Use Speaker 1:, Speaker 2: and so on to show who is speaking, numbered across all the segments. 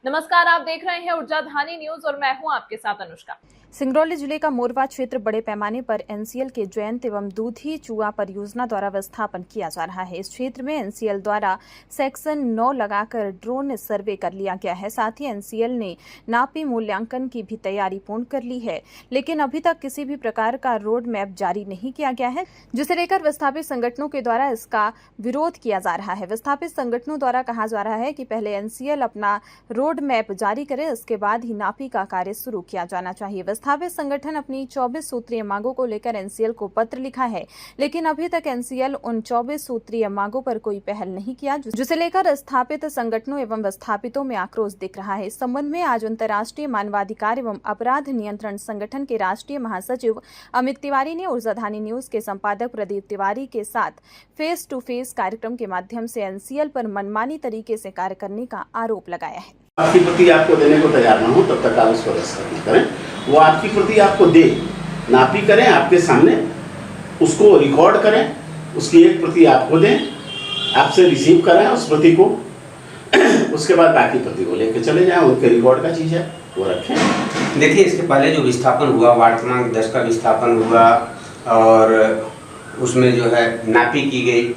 Speaker 1: नमस्कार, आप देख रहे हैं ऊर्जा धानी न्यूज और मैं हूं आपके साथ अनुष्का।
Speaker 2: सिंगरौली जिले का मोरवा क्षेत्र बड़े पैमाने पर एनसीएल के जयंत एवं दूधी चूआ परियोजना द्वारा विस्थापन किया जा रहा है। इस क्षेत्र में एनसीएल द्वारा सेक्शन 9 लगाकर ड्रोन सर्वे कर लिया गया है। साथ ही एनसीएल ने नापी मूल्यांकन की भी तैयारी पूर्ण कर ली है, लेकिन अभी तक किसी भी प्रकार का रोड मैप जारी नहीं किया गया है, जिसे लेकर विस्थापित संगठनों के द्वारा इसका विरोध किया जा रहा है। विस्थापित संगठनों द्वारा कहा जा रहा है कि पहले एनसीएल अपना रोड मैप जारी करे, इसके बाद ही नापी का कार्य शुरू किया जाना चाहिए। विस्थापित संगठन अपनी 24 सूत्रीय मांगों को लेकर एनसीएल को पत्र लिखा है, लेकिन अभी तक एनसीएल उन 24 सूत्रीय मांगों पर कोई पहल नहीं किया, जिसे लेकर स्थापित संगठनों एवं विस्थापितों में आक्रोश दिख रहा है। इस संबंध में आज अंतर्राष्ट्रीय मानवाधिकार एवं अपराध नियंत्रण संगठन के राष्ट्रीय महासचिव अमित तिवारी ने ऊर्जा धानी न्यूज के संपादक प्रदीप तिवारी के साथ फेस टू फेस कार्यक्रम के माध्यम से एनसीएल पर मनमानी तरीके से कार्य करने का आरोप लगाया है।
Speaker 3: आपकी प्रति आपको देने को तैयार ना हो तब तक आप उसको रद्द करें। वो आपकी प्रति आपको दे, नापी करें आपके सामने, उसको रिकॉर्ड करें, उसकी एक प्रति आपको दें, आपसे रिसीव कराएं उस प्रति को, उसके बाद बाकी प्रति को लेकर चले जाएं। उनके रिकॉर्ड का चीज़ है वो रखें।
Speaker 4: देखिए, इसके पहले जो विस्थापन हुआ, वार्ड क्रमांक 10 का विस्थापन हुआ और उसमें जो है नापी की गई।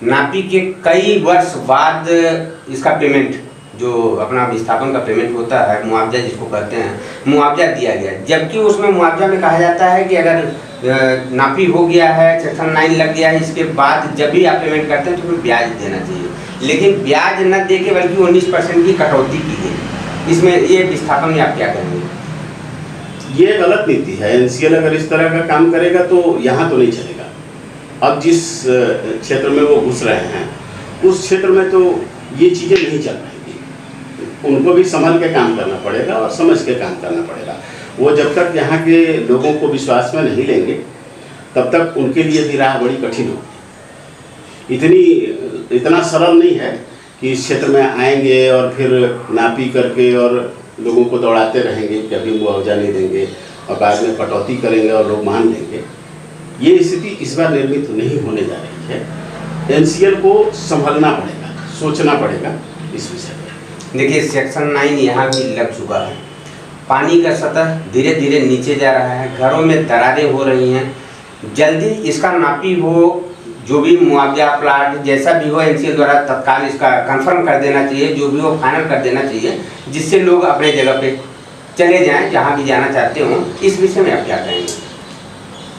Speaker 4: नापी के कई वर्ष बाद इसका पेमेंट, जो अपना विस्थापन का पेमेंट होता है, मुआवजा जिसको कहते हैं, मुआवजा दिया गया। जबकि उसमें मुआवजा में कहा जाता है कि अगर नापी हो गया है, सेक्शन 9 लग गया है, इसके बाद जब भी आप पेमेंट करते हैं तो फिर ब्याज देना चाहिए। लेकिन ब्याज न दे के बल्कि 19% की कटौती की गई। इसमें ये विस्थापन में आप क्या कहेंगे?
Speaker 3: ये गलत नीति है। एनसीएल अगर इस तरह का काम करेगा तो यहाँ तो नहीं चलेगा। अब जिस क्षेत्र में वो घुस रहे हैं उस क्षेत्र में तो ये चीज़ें नहीं चल पाएंगी। उनको भी संभल के काम करना पड़ेगा और समझ के काम करना पड़ेगा। वो जब तक यहाँ के लोगों को विश्वास में नहीं लेंगे तब तक उनके लिए भी राह बड़ी कठिन होगी। इतना सरल नहीं है कि इस क्षेत्र में आएंगे और फिर नापी करके और लोगों को दौड़ाते रहेंगे कि अभी मुआवजा नहीं देंगे और बाद में कटौती करेंगे और लोग मान लेंगे। ये स्थिति इस बार निर्मित नहीं होने जा रही है। एनसीएल को संभलना पड़ेगा, सोचना पड़ेगा इस विषय पर।
Speaker 4: देखिए, सेक्शन 9 यहाँ भी लग चुका है। पानी का सतह धीरे धीरे नीचे जा रहा है, घरों में दरारें हो रही हैं। जल्दी इसका नापी हो, जो भी मुआवजा प्लाट जैसा भी हो, एनसीएल द्वारा तत्काल इसका कंफर्म कर देना चाहिए, जो भी हो फाइनल कर देना चाहिए, जिससे लोग अपने जगह पे चले जाएं जहाँ भी जाना चाहते हो। इस विषय में आप क्या कहेंगे?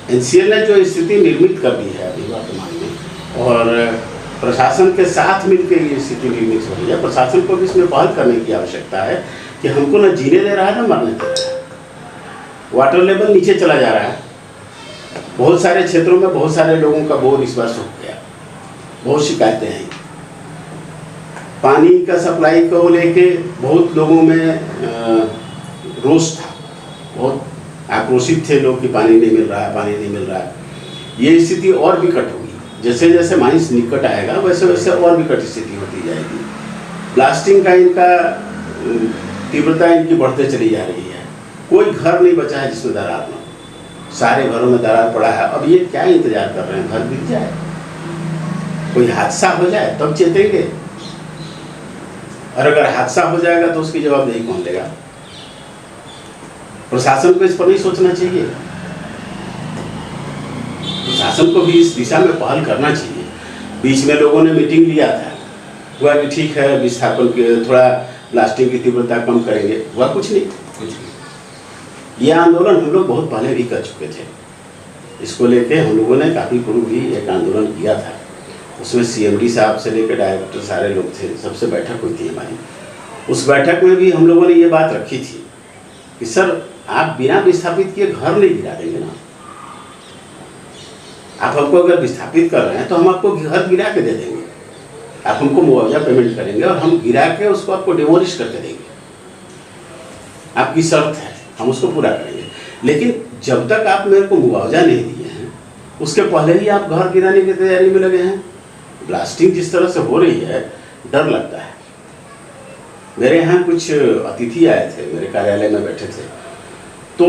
Speaker 3: एनसीएल ने जो स्थिति निर्मित कर दी है अभी वर्तमान में, और प्रशासन के साथ मिलकर ये स्थिति निर्मित हो रही है। प्रशासन को भी इसमें पहल करने की आवश्यकता है कि हमको न जीने दे रहा है न मरने दे रहा है। वाटर लेवल नीचे चला जा रहा है। बहुत सारे क्षेत्रों में बहुत सारे लोगों का बोर इस बार सूख गया। बहुत शिकायतें हैं। पानी का सप्लाई को लेके बहुत लोगों में रोष था, बहुत आक्रोशित थे लोग कि पानी नहीं मिल रहा है, पानी नहीं मिल रहा है। ये स्थिति और विकट होगी। जैसे जैसे माइंस निकट आएगा वैसे वैसे और विकट स्थिति होती जाएगी। ब्लास्टिंग का इनका तीव्रता इनकी बढ़ते चली जा रही है। कोई घर नहीं बचा है जिसमें दरार न हो। सारे घरों में दरार पड़ा है। अब ये क्या इंतजार कर रहे हैं? घर गिर जाए, कोई हादसा हो जाए तब चेतेंगे। और अगर हादसा हो जाएगा तो उसकी जवाबदेही कौन लेगा? प्रशासन को इस पर नहीं सोचना चाहिए। प्रशासन को भी इस दिशा में पहल करना चाहिए। बीच में लोगों ने मीटिंग लिया था, हुआ कि ठीक है विस्थापन के थोड़ा ब्लास्टिंग की तीव्रता कम करेंगे, हुआ कुछ नहीं। ये आंदोलन हम लोग बहुत पहले भी कर चुके थे। इसको लेके हम लोगों ने काफ़ी पूर्व भी एक आंदोलन किया था। उसमें सीएमडी साहब से लेकर डायरेक्टर सारे लोग थे, सबसे बैठक हुई थी हमारी। उस बैठक में भी हम लोगों ने ये बात रखी थी कि सर आप बिना विस्थापित किए घर नहीं गिरा देंगे ना। आप हमको अगर विस्थापित कर रहे हैं तो हम आपको घर गिरा के दे देंगे। आप हमको मुआवजा पेमेंट करेंगे और हम गिरा के उसको आपको डिमोलिश करके देंगे। आपकी शर्त है, हम उसको पूरा करेंगे। लेकिन जब तक आप मेरे को मुआवजा नहीं दिए हैं, उसके पहले ही आप घर गिराने की तैयारी में लगे हैं। ब्लास्टिंग जिस तरह से हो रही है, डर लगता है। मेरे यहाँ कुछ अतिथि आए थे, मेरे कार्यालय में बैठे थे, तो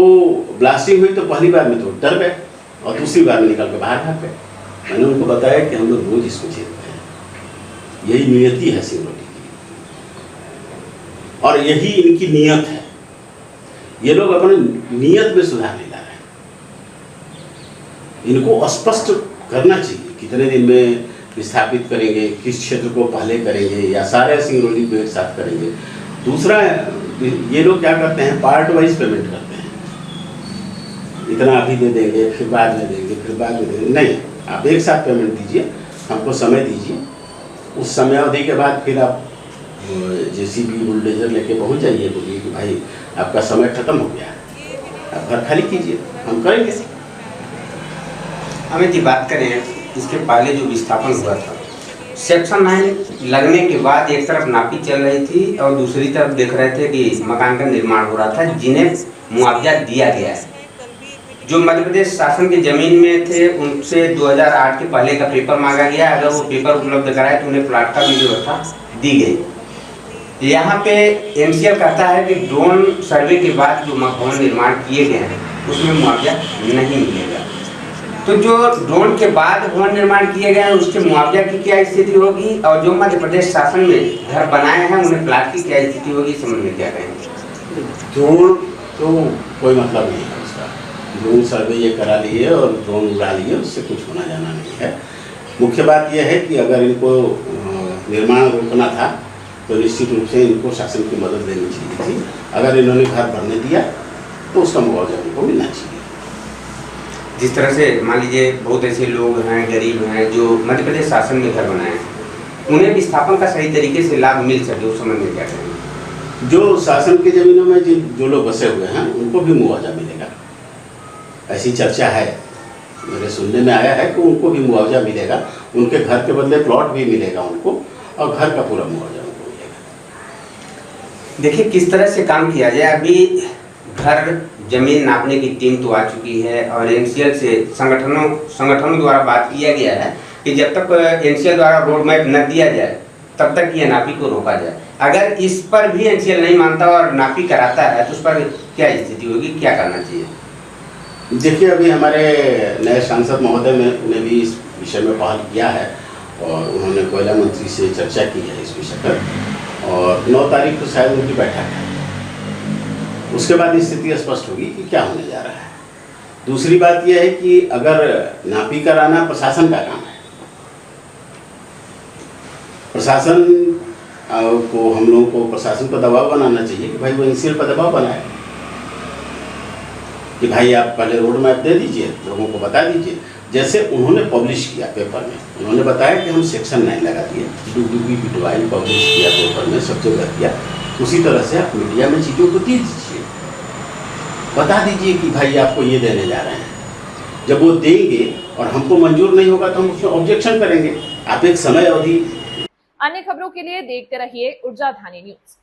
Speaker 3: ब्लास्टिंग हुई तो पहली बार में तो डर गए और दूसरी बार में निकल के बाहर भाग गए। मैंने उनको बताया कि हम लोग रोज इसको झेलते हैं, यही नियति है सिंगरौली की। और यही इनकी नियत है। ये लोग अपने नियत में सुधार नहीं ला रहे हैं। इनको स्पष्ट करना चाहिए कितने दिन में विस्थापित करेंगे, किस क्षेत्र को पहले करेंगे, या सारे सिंगरौली को एक साथ करेंगे। दूसरा, ये लोग क्या करते हैं, पार्ट वाइज पेमेंट करते हैं। इतना अभी दे देंगे, फिर बाद में देंगे, फिर बाद में देंगे। नहीं, आप एक साथ पेमेंट दीजिए, हमको समय दीजिए। उस समय अवधि के बाद फिर आप जेसीबी बुलडोजर लेके पहुंच जाइए, बोलिए कि भाई आपका समय खत्म हो गया, आप घर खाली कीजिए, हम करेंगे।
Speaker 4: अमित जी, बात करें इसके पहले जो विस्थापन हुआ था, सेक्शन 9 लगने के बाद एक तरफ नापी चल रही थी और दूसरी तरफ देख रहे थे कि मकान का निर्माण हो रहा था, जिन्हें मुआवजा दिया गया है। जो मध्य प्रदेश शासन की जमीन में थे उनसे 2008 के पहले का पेपर मांगा गया। अगर वो पेपर उपलब्ध कराए तो उन्हें प्लाट का भी व्यवस्था दी गई। यहाँ पे एनसीएल कहता है कि ड्रोन सर्वे के बाद जो भवन निर्माण किए गए हैं उसमें मुआवजा नहीं मिलेगा। तो जो ड्रोन के बाद भवन निर्माण किए गए हैं उसके मुआवजा की क्या स्थिति होगी, और जो मध्य प्रदेश शासन में घर बनाए हैं उन्हें प्लाट की क्या स्थिति होगी, समझ में क्या कहेंगे?
Speaker 3: ड्रोन तो कोई मतलब नहीं है उसका। ड्रोन सर्वे ये करा लिए और ड्रोन उड़ा लिए, उससे कुछ होना जाना नहीं है। मुख्य बात यह है कि अगर इनको निर्माण रोकना था तो निश्चित रूप से इनको शासन की मदद लेनी चाहिए थी। अगर इन्होंने घर बनने दिया तो उसका मुआवजा उनको मिलना चाहिए।
Speaker 4: जिस तरह से मान लीजिए बहुत ऐसे लोग हैं, गरीब हैं, जो मध्य प्रदेश शासन में घर बनाए हैं, उन्हें विस्थापन का सही तरीके से लाभ मिल सके, उस समझ में क्या करेंगे?
Speaker 3: जो शासन की जमीनों में जो लोग बसे हुए हैं उनको भी मुआवजा मिलेगा, ऐसी चर्चा है, मेरे सुनने में आया है कि उनको भी मुआवजा मिलेगा। उनके घर के बदले प्लॉट भी मिलेगा उनको, और घर का पूरा मुआवजा उनको मिलेगा।
Speaker 4: देखिए किस तरह से काम किया जाए। अभी घर जमीन नापने की टीम तो आ चुकी है और एनसीएल से संगठनों द्वारा बात किया गया है कि जब तक एनसीएल द्वारा रोड मैप न दिया जाए तब तक ये नापी को रोका जाए। अगर इस पर भी एनसीएल नहीं मानता और नापी कराता है तो उस पर क्या स्थिति होगी, क्या करना चाहिए?
Speaker 3: देखिए, अभी हमारे नए सांसद महोदय ने भी इस विषय में पहल किया है और उन्होंने कोयला मंत्री से चर्चा की है इस विषय पर, और 9 तारीख को शायद उनकी बैठक है। उसके बाद स्थिति स्पष्ट होगी कि क्या होने जा रहा है। दूसरी बात यह है कि अगर नापी कराना प्रशासन का काम है, प्रशासन को, हम लोगों को प्रशासन पर दबाव बनाना चाहिए कि भाई वो एनसीएल पर दबाव बनाए कि भाई आप पहले रोड मैप दे दीजिए, लोगों को बता दीजिए। जैसे उन्होंने पब्लिश किया पेपर में, उन्होंने बताया कि हम सेक्शन 9 लगा दिए, डिवाइन पब्लिश किया पेपर में, सब जगह किया। उसी तरह से आप मीडिया में चीज़ों को दे दीजिए, बता दीजिए कि भाई आपको ये देने जा रहे हैं। जब वो देंगे और हमको मंजूर नहीं होगा तो हम उसमें ऑब्जेक्शन करेंगे। आप एक समय अवधि।
Speaker 1: अन्य खबरों के लिए देखते रहिए ऊर्जा धानी न्यूज।